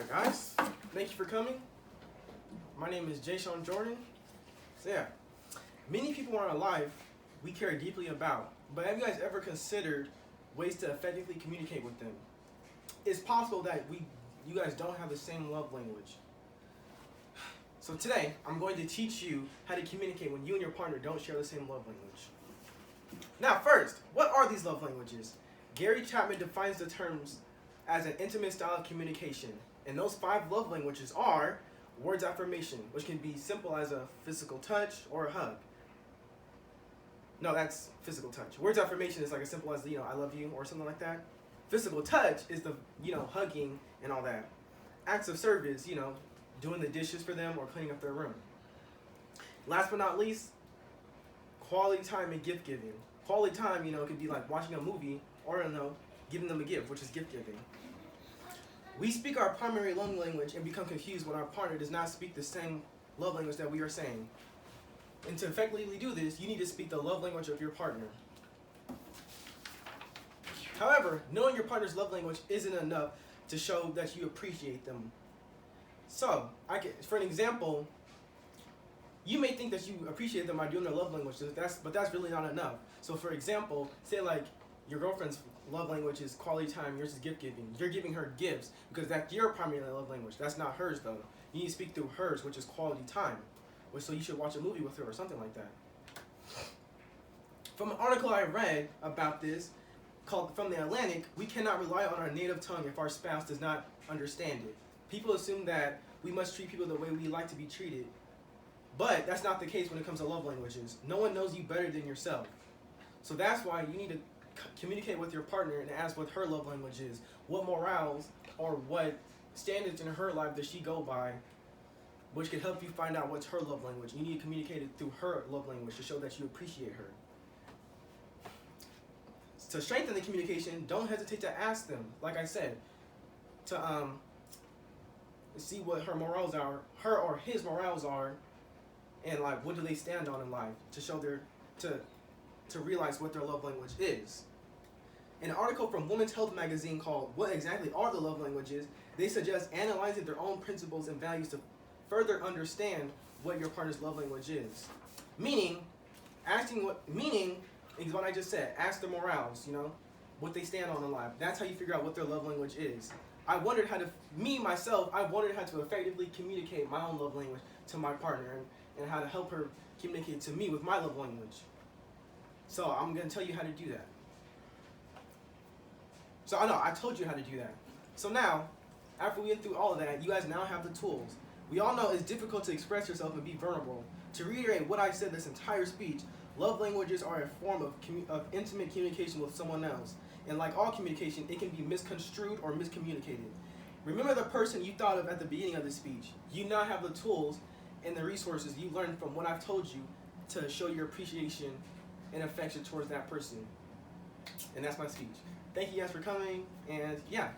Alright guys, thank you for coming. My name is Jay Sean Jordan. So yeah, many people in our life we care deeply about, but have you guys ever considered ways to effectively communicate with them? It's possible that you guys don't have the same love language. So today, I'm going to teach you how to communicate when you and your partner don't share the same love language. Now first, what are these love languages? Gary Chapman defines the terms as an intimate style of communication. And those 5 love languages are words of affirmation, which can be simple as a physical touch or a hug. No, that's physical touch. Words of affirmation is like as simple as, I love you or something like that. Physical touch is the, hugging and all that. Acts of service, doing the dishes for them or cleaning up their room. Last but not least, quality time and gift giving. Quality time, it could be like watching a movie or, giving them a gift, which is gift giving. We speak our primary love language and become confused when our partner does not speak the same love language that we are saying. And to effectively do this, you need to speak the love language of your partner. However, knowing your partner's love language isn't enough to show that you appreciate them. So, for an example, you may think that you appreciate them by doing their love language, but that's really not enough. So for example, say like your girlfriend's love language is quality time, yours is gift giving. You're giving her gifts because that's your primary love language. That's not hers though. You need to speak through hers, which is quality time. So you should watch a movie with her or something like that. From an article I read about this, called From the Atlantic, we cannot rely on our native tongue if our spouse does not understand it. People assume that we must treat people the way we like to be treated. But that's not the case when it comes to love languages. No one knows you better than yourself. So that's why you need to communicate with your partner and ask what her love language is. What morals or what standards in her life does she go by, which can help you find out what's her love language. You need to communicate it through her love language to show that you appreciate her. To strengthen the communication, don't hesitate to ask them, like I said, to see what her morals are, her or his morals are, and like what do they stand on in life to show to realize what their love language is. In an article from Women's Health magazine called What Exactly Are the Love Languages, they suggest analyzing their own principles and values to further understand what your partner's love language is. Meaning is what I just said. Ask their morals, what they stand on in life. That's how you figure out what their love language is. I wondered how to effectively communicate my own love language to my partner and how to help her communicate to me with my love language. So I'm going to tell you how to do that. So I told you how to do that. So now, after we went through all of that, you guys now have the tools. We all know it's difficult to express yourself and be vulnerable. To reiterate what I said this entire speech, love languages are a form of intimate communication with someone else. And like all communication, it can be misconstrued or miscommunicated. Remember the person you thought of at the beginning of the speech. You now have the tools and the resources you learned from what I've told you to show your appreciation and affection towards that person. And that's my speech. Thank you guys for coming, and yeah.